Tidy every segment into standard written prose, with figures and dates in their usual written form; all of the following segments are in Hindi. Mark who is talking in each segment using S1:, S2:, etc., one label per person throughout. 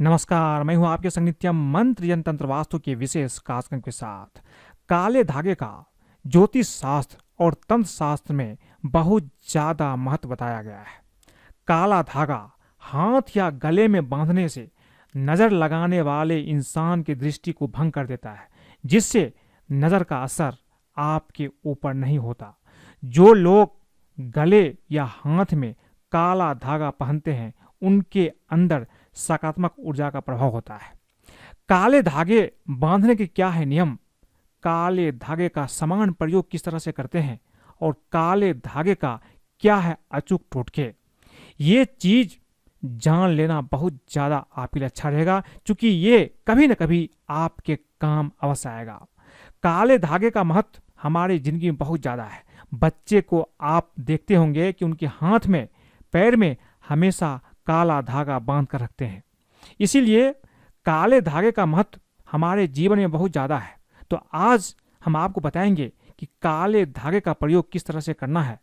S1: नमस्कार, मैं हूं आपके संग नित्यम मंत्र यंत्र तंत्र वास्तु के विशेष कार्यक्रम के साथ। काले धागे का ज्योतिष शास्त्र और तंत्र शास्त्र में बहुत ज्यादा महत्व बताया गया है। काला धागा हाथ या गले में बांधने से नजर लगाने वाले इंसान की दृष्टि को भंग कर देता है, जिससे नजर का असर आपके ऊपर नहीं होता। जो लोग गले या हाथ में काला धागा पहनते हैं, उनके अंदर सकारात्मक ऊर्जा का प्रभाव होता है। काले धागे बांधने के क्या है नियम, काले धागे का समान प्रयोग किस तरह से करते हैं और काले धागे का क्या है अचूक टोटके, ये चीज जान लेना बहुत ज्यादा आपके लिए अच्छा रहेगा, क्योंकि ये कभी न कभी आपके काम अवश्य आएगा। काले धागे का महत्व हमारी जिंदगी में बहुत ज्यादा है। बच्चे को आप देखते होंगे कि उनके हाथ में पैर में हमेशा काला धागा बांध कर रखते हैं। इसीलिए काले धागे का महत्व हमारे जीवन में बहुत ज़्यादा है। तो आज हम आपको बताएंगे कि काले धागे का प्रयोग किस तरह से करना है,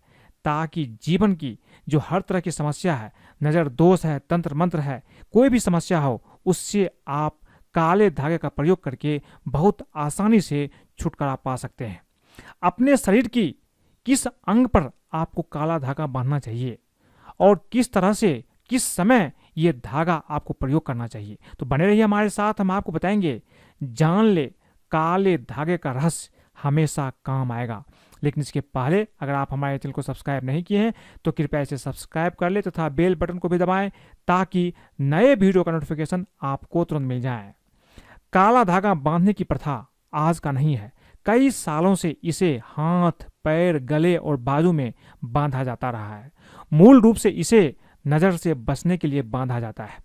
S1: ताकि जीवन की जो हर तरह की समस्या है, नज़र दोष है, तंत्र मंत्र है, कोई भी समस्या हो, उससे आप काले धागे का प्रयोग करके बहुत आसानी से छुटकारा पा सकते हैं। अपने शरीर की किस अंग पर आपको काला धागा बांधना चाहिए और किस तरह से किस समय ये धागा आपको प्रयोग करना चाहिए, तो बने रहिए हमारे साथ, हम आपको बताएंगे। जान ले, काले धागे का रहस्य हमेशा काम आएगा। लेकिन इसके पहले अगर आप हमारे चैनल को सब्सक्राइब नहीं किए हैं तो कृपया इसे सब्सक्राइब कर ले तथा बेल बटन को भी दबाएं, ताकि नए वीडियो का नोटिफिकेशन आपको तुरंत मिल जाए। काला धागा बांधने की प्रथा आज का नहीं है। कई सालों से इसे हाथ, पैर, गले और बाजू में बांधा जाता रहा है। मूल रूप से इसे नजर से बचने के लिए बांधा जाता है।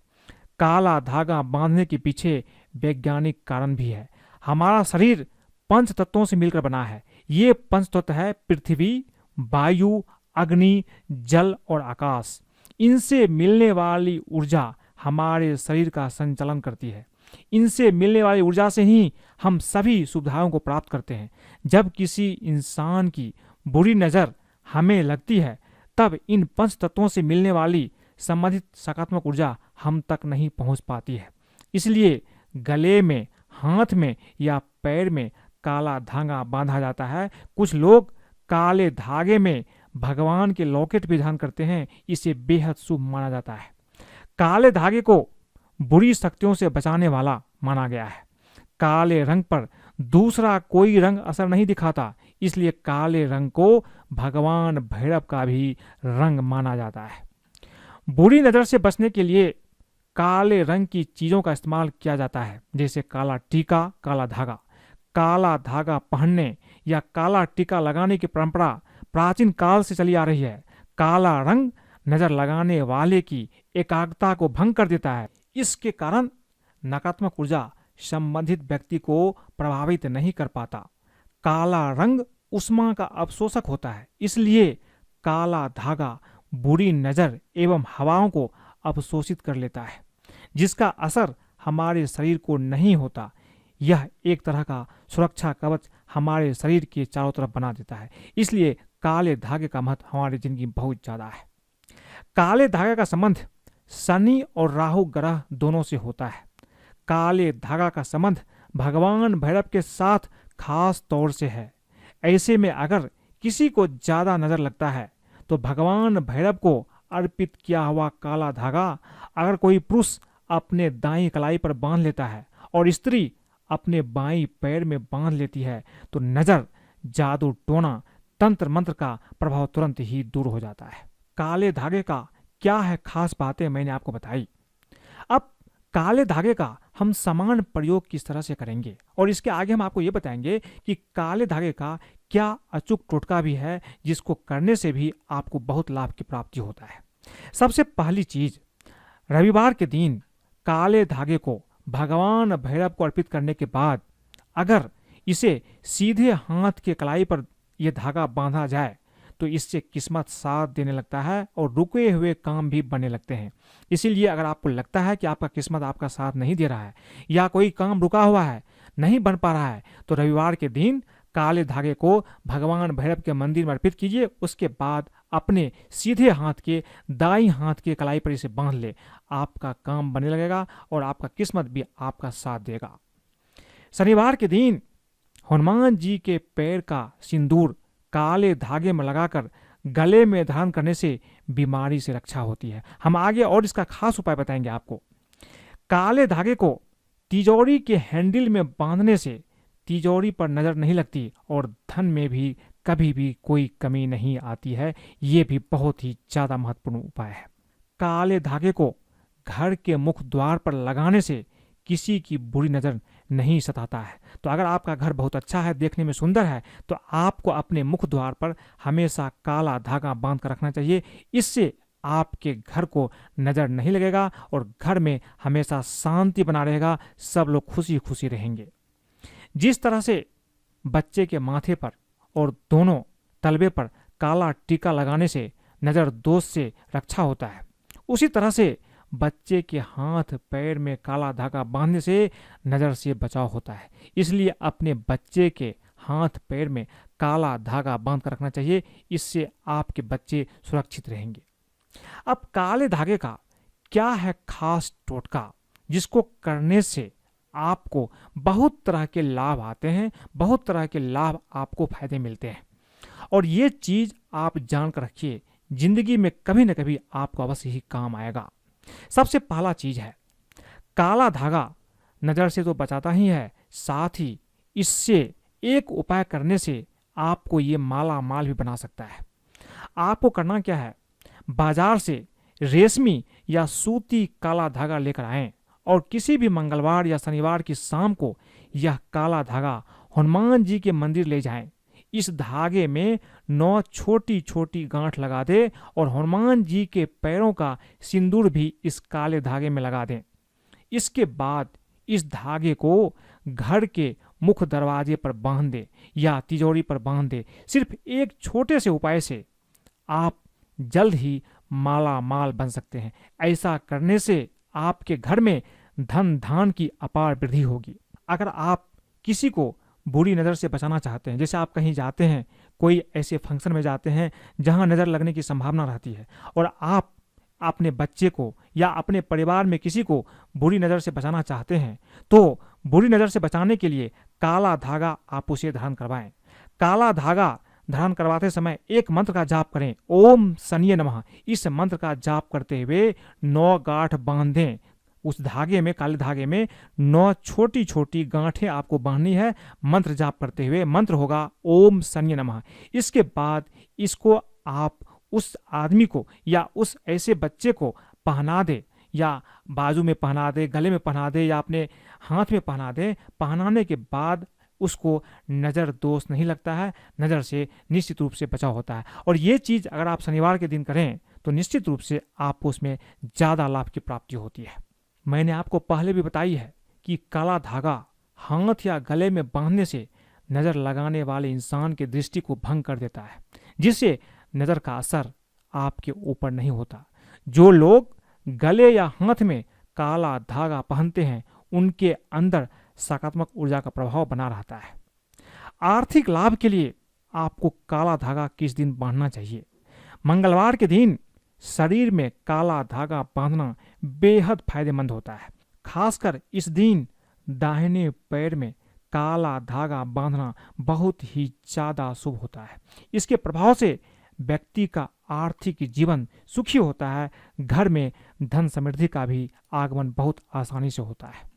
S1: काला धागा बांधने के पीछे वैज्ञानिक कारण भी है। हमारा शरीर पंच तत्वों से मिलकर बना है। ये पंच तत्व है पृथ्वी, वायु, अग्नि, जल और आकाश। इनसे मिलने वाली ऊर्जा हमारे शरीर का संचालन करती है। इनसे मिलने वाली ऊर्जा से ही हम सभी सुविधाओं को प्राप्त करते हैं। जब किसी इंसान की बुरी नजर हमें लगती है, तब इन पंच तत्वों से मिलने वाली संबंधित सकारात्मक ऊर्जा हम तक नहीं पहुंच पाती है। इसलिए गले में, हाथ में या पैर में काला धागा बांधा जाता है। कुछ लोग काले धागे में भगवान के लॉकेट भी धारण करते हैं। इसे बेहद शुभ माना जाता है। काले धागे को बुरी शक्तियों से बचाने वाला माना गया है। काले रंग पर दूसरा कोई रंग असर नहीं दिखाता, इसलिए काले रंग को भगवान भैरव का भी रंग माना जाता है। बुरी नजर से बचने के लिए काले रंग की चीजों का इस्तेमाल किया जाता है, जैसे काला टीका, काला धागा। काला धागा पहनने या काला टीका लगाने की परंपरा प्राचीन काल से चली आ रही है। काला रंग नजर लगाने वाले की एकाग्रता को भंग कर देता है। इसके कारण नकारात्मक ऊर्जा संबंधित व्यक्ति को प्रभावित नहीं कर पाता। काला रंग उष्मा का अवशोषक होता है, इसलिए काला धागा बुरी नजर एवं हवाओं को अवशोषित कर लेता है, जिसका असर हमारे शरीर को नहीं होता। यह एक तरह का सुरक्षा कवच हमारे शरीर के चारों तरफ बना देता है। इसलिए काले धागे का महत्व हमारी जिंदगी में बहुत ज्यादा है। काले धागे का संबंध शनि और राहु ग्रह दोनों से होता है। काले धागा का संबंध भगवान भैरव के साथ खास तौर से है। ऐसे में अगर किसी को ज्यादा नजर लगता है तो भगवान भैरव को अर्पित किया हुआ काला धागा अगर कोई पुरुष अपने दाईं कलाई पर बांध लेता है और स्त्री अपने बाईं पैर में बांध लेती है, तो नजर, जादू टोना, तंत्र मंत्र का प्रभाव तुरंत ही दूर हो जाता है। काले धागे का क्या है खास बातें मैंने आपको बताई। अब काले धागे का हम समान प्रयोग किस तरह से करेंगे, और इसके आगे हम आपको ये बताएंगे कि काले धागे का क्या अचूक टोटका भी है, जिसको करने से भी आपको बहुत लाभ की प्राप्ति होता है। सबसे पहली चीज, रविवार के दिन काले धागे को भगवान भैरव को अर्पित करने के बाद अगर इसे सीधे हाथ के कलाई पर यह धागा बांधा जाए तो इससे किस्मत साथ देने लगता है और रुके हुए काम भी बनने लगते हैं। इसीलिए अगर आपको लगता है कि आपका किस्मत आपका साथ नहीं दे रहा है या कोई काम रुका हुआ है, नहीं बन पा रहा है, तो रविवार के दिन काले धागे को भगवान भैरव के मंदिर में अर्पित कीजिए। उसके बाद अपने सीधे हाथ के दाईं हाथ के कलाई पर इसे बांध ले, आपका काम बनने लगेगा और आपका किस्मत भी आपका साथ देगा। शनिवार के दिन हनुमान जी के पैर का सिंदूर काले धागे में लगाकर गले में धारण करने से बीमारी से रक्षा होती है। हम आगे और इसका खास उपाय बताएंगे आपको। काले धागे को तिजोरी के हैंडल में बांधने से तिजोरी पर नजर नहीं लगती और धन में भी कभी भी कोई कमी नहीं आती है। ये भी बहुत ही ज्यादा महत्वपूर्ण उपाय है। काले धागे को घर के मुख द्वार पर लगाने से किसी की बुरी नजर नहीं सताता है। तो अगर आपका घर बहुत अच्छा है, देखने में सुंदर है, तो आपको अपने मुख द्वार पर हमेशा काला धागा बांध कर रखना चाहिए। इससे आपके घर को नजर नहीं लगेगा और घर में हमेशा शांति बना रहेगा, सब लोग खुशी खुशी रहेंगे। जिस तरह से बच्चे के माथे पर और दोनों तलवे पर काला टीका लगाने से नजर दोष से रक्षा होता है, उसी तरह से बच्चे के हाथ पैर में काला धागा बांधने से नजर से बचाव होता है। इसलिए अपने बच्चे के हाथ पैर में काला धागा बांध कर रखना चाहिए। इससे आपके बच्चे सुरक्षित रहेंगे। अब काले धागे का क्या है खास टोटका, जिसको करने से आपको बहुत तरह के लाभ आते हैं, बहुत तरह के लाभ आपको फायदे मिलते हैं। और ये चीज आप जानकर रखिए, जिंदगी में कभी न कभी आपको अवश्य ही काम आएगा। सबसे पहला चीज है, काला धागा नजर से तो बचाता ही है, साथ ही इससे एक उपाय करने से आपको ये माला माल भी बना सकता है। आपको करना क्या है, बाजार से रेशमी या सूती काला धागा लेकर आएं और किसी भी मंगलवार या शनिवार की शाम को यह काला धागा हनुमान जी के मंदिर ले जाएं। इस धागे में 9 छोटी छोटी गांठ लगा दे और हनुमान जी के पैरों का सिंदूर भी इस काले धागे में लगा दें। इसके बाद इस धागे को घर के मुख दरवाजे पर बांध दे या तिजोरी पर बांध दे। सिर्फ एक छोटे से उपाय से आप जल्द ही माला माल बन सकते हैं। ऐसा करने से आपके घर में धन धान की अपार वृद्धि होगी। अगर आप किसी को बुरी नज़र से बचाना चाहते हैं, जैसे आप कहीं जाते हैं, कोई ऐसे फंक्शन में जाते हैं जहां नज़र लगने की संभावना रहती है, और आप अपने बच्चे को या अपने परिवार में किसी को बुरी नज़र से बचाना चाहते हैं, तो बुरी नज़र से बचाने के लिए काला धागा आप उसे धारण करवाएं। काला धागा धारण करवाते समय एक मंत्र का जाप करें, ओम शनिये नमः। इस मंत्र का जाप करते हुए 9 गांठ बांधें। उस धागे में, काले धागे में 9 छोटी छोटी गांठें आपको बांधनी है मंत्र जाप करते हुए। मंत्र होगा ओम शनिये नमः। इसके बाद इसको आप उस आदमी को या उस ऐसे बच्चे को पहना दे, या बाजू में पहना दे, गले में पहना दे, या अपने हाथ में पहना दे। पहनाने के बाद उसको नज़र दोष नहीं लगता है, नज़र से निश्चित रूप से बचाव होता है। और ये चीज़ अगर आप शनिवार के दिन करें तो निश्चित रूप से आपको उसमें ज़्यादा लाभ की प्राप्ति होती है। मैंने आपको पहले भी बताई है कि काला धागा हाथ या गले में बांधने से नज़र लगाने वाले इंसान की दृष्टि को भंग कर देता है, जिससे नज़र का असर आपके ऊपर नहीं होता। जो लोग गले या हाथ में काला धागा पहनते हैं उनके अंदर सकारात्मक ऊर्जा का प्रभाव बना रहता है। आर्थिक लाभ के लिए आपको काला धागा किस दिन बांधना चाहिए? मंगलवार के दिन शरीर में काला धागा बांधना बेहद फायदेमंद होता है। खासकर इस दिन दाहिने पैर में काला धागा बांधना बहुत ही ज्यादा शुभ होता है। इसके प्रभाव से व्यक्ति का आर्थिक जीवन सुखी होता है। घर में धन समृद्धि का भी आगमन बहुत आसानी से होता है।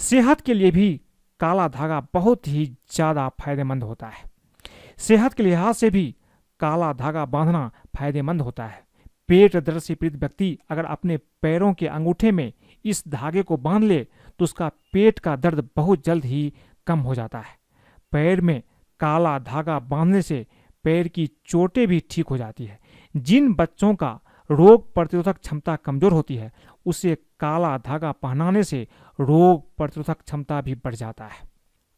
S1: सेहत के लिए भी काला धागा बहुत ही ज्यादा फायदेमंद होता है। सेहत के लिहाज से भी काला धागा बांधना फायदेमंद होता है। पेट दर्द से पीड़ित व्यक्ति अगर अपने पैरों के अंगूठे में इस धागे को बांध ले तो उसका पेट का दर्द बहुत जल्द ही कम हो जाता है। पैर में काला धागा बांधने से पैर की चोटें भी ठीक हो जाती है। जिन बच्चों का रोग प्रतिरोधक क्षमता कमजोर होती है उसे काला धागा पहनाने से रोग प्रतिरोधक क्षमता भी बढ़ जाता है।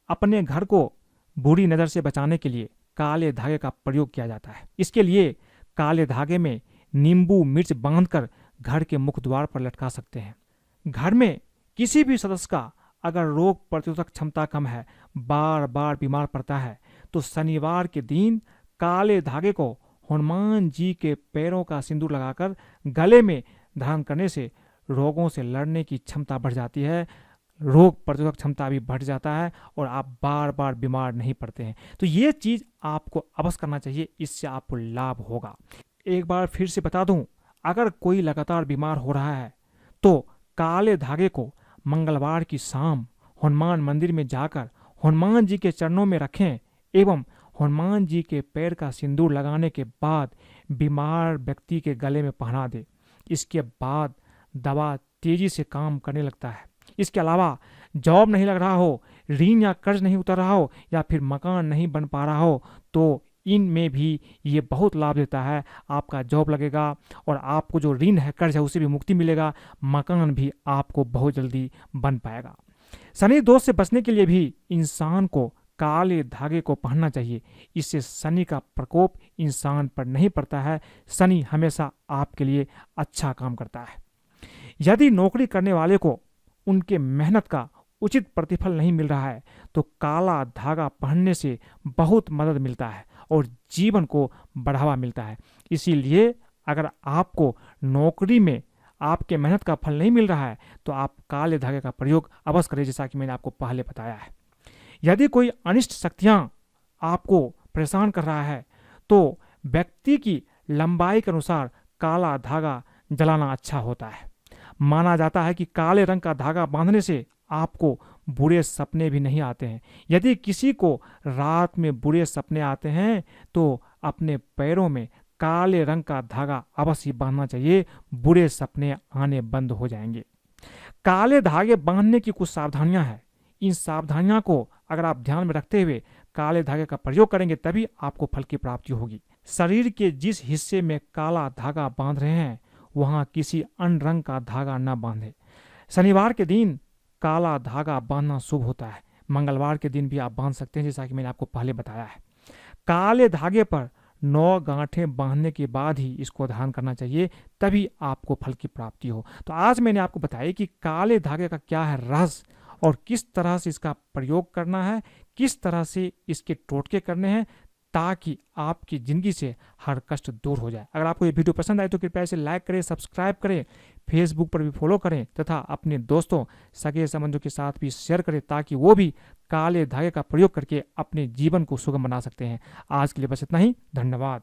S1: अपने घर को बुरी नज़र से बचाने के लिए काले धागे का प्रयोग किया जाता है। इसके लिए काले धागे में नींबू मिर्च बांधकर घर के मुख द्वार पर लटका सकते हैं। घर में किसी भी सदस्य का अगर रोग प्रतिरोधक क्षमता कम है, बार बार बीमार पड़ता है, तो शनिवार के दिन काले धागे को हनुमान जी के पैरों का सिंदूर लगाकर गले में धारण करने से रोगों से लड़ने की क्षमता बढ़ जाती है, रोग प्रतिरोधक क्षमता भी बढ़ जाता है और आप बार बार बीमार नहीं पड़ते हैं। तो ये चीज़ आपको अवश्य करना चाहिए, इससे आपको लाभ होगा। एक बार फिर से बता दूं, अगर कोई लगातार बीमार हो रहा है तो काले धागे को मंगलवार की शाम हनुमान मंदिर में जाकर हनुमान जी के चरणों में रखें एवं हनुमान जी के पैर का सिंदूर लगाने के बाद बीमार व्यक्ति के गले में पहना दे। इसके बाद दवा तेजी से काम करने लगता है। इसके अलावा जॉब नहीं लग रहा हो, ऋण या कर्ज नहीं उतर रहा हो या फिर मकान नहीं बन पा रहा हो तो इनमें भी ये बहुत लाभ देता है। आपका जॉब लगेगा और आपको जो ऋण है, कर्ज है, उससे भी मुक्ति मिलेगा, मकान भी आपको बहुत जल्दी बन पाएगा। शनि दोष से बचने के लिए भी इंसान को काले धागे को पहनना चाहिए। इससे शनि का प्रकोप इंसान पर नहीं पड़ता है। शनि हमेशा आपके लिए अच्छा काम करता है। यदि नौकरी करने वाले को उनके मेहनत का उचित प्रतिफल नहीं मिल रहा है तो काला धागा पहनने से बहुत मदद मिलता है और जीवन को बढ़ावा मिलता है। इसीलिए अगर आपको नौकरी में आपके मेहनत का फल नहीं मिल रहा है तो आप काले धागे का प्रयोग अवश्य करें, जैसा कि मैंने आपको पहले बताया है। यदि कोई अनिष्ट शक्तियां आपको परेशान कर रहा है तो व्यक्ति की लंबाई के अनुसार काला धागा जलाना अच्छा होता है। माना जाता है कि काले रंग का धागा बांधने से आपको बुरे सपने भी नहीं आते हैं। यदि किसी को रात में बुरे सपने आते हैं तो अपने पैरों में काले रंग का धागा अवश्य बांधना चाहिए, बुरे सपने आने बंद हो जाएंगे। काले धागे बांधने की कुछ सावधानियां हैं। इन सावधानियों को अगर आप ध्यान में रखते हुए काले धागे का प्रयोग करेंगे तभी आपको फल की प्राप्ति होगी। शरीर के जिस हिस्से में काला धागा बांध रहे हैं वहां किसी अन्य रंग का धागा न बांधे। शनिवार के दिन काला धागा बांधना शुभ होता है। मंगलवार के दिन भी आप बांध सकते हैं, जैसा कि मैंने आपको पहले बताया है। काले धागे पर 9 गांठें बांधने के बाद ही इसको धारण करना चाहिए, तभी आपको फल की प्राप्ति हो। तो आज मैंने आपको बताया कि काले धागे का क्या है रहस्य और किस तरह से इसका प्रयोग करना है, किस तरह से इसके टोटके करने हैं ताकि आपकी ज़िंदगी से हर कष्ट दूर हो जाए। अगर आपको ये वीडियो पसंद आए तो कृपया इसे लाइक करें, सब्सक्राइब करें, फेसबुक पर भी फॉलो करें तथा अपने दोस्तों सगे संबंधियों के साथ भी शेयर करें ताकि वो भी काले धागे का प्रयोग करके अपने जीवन को सुगम बना सकते हैं। आज के लिए बस इतना ही। धन्यवाद।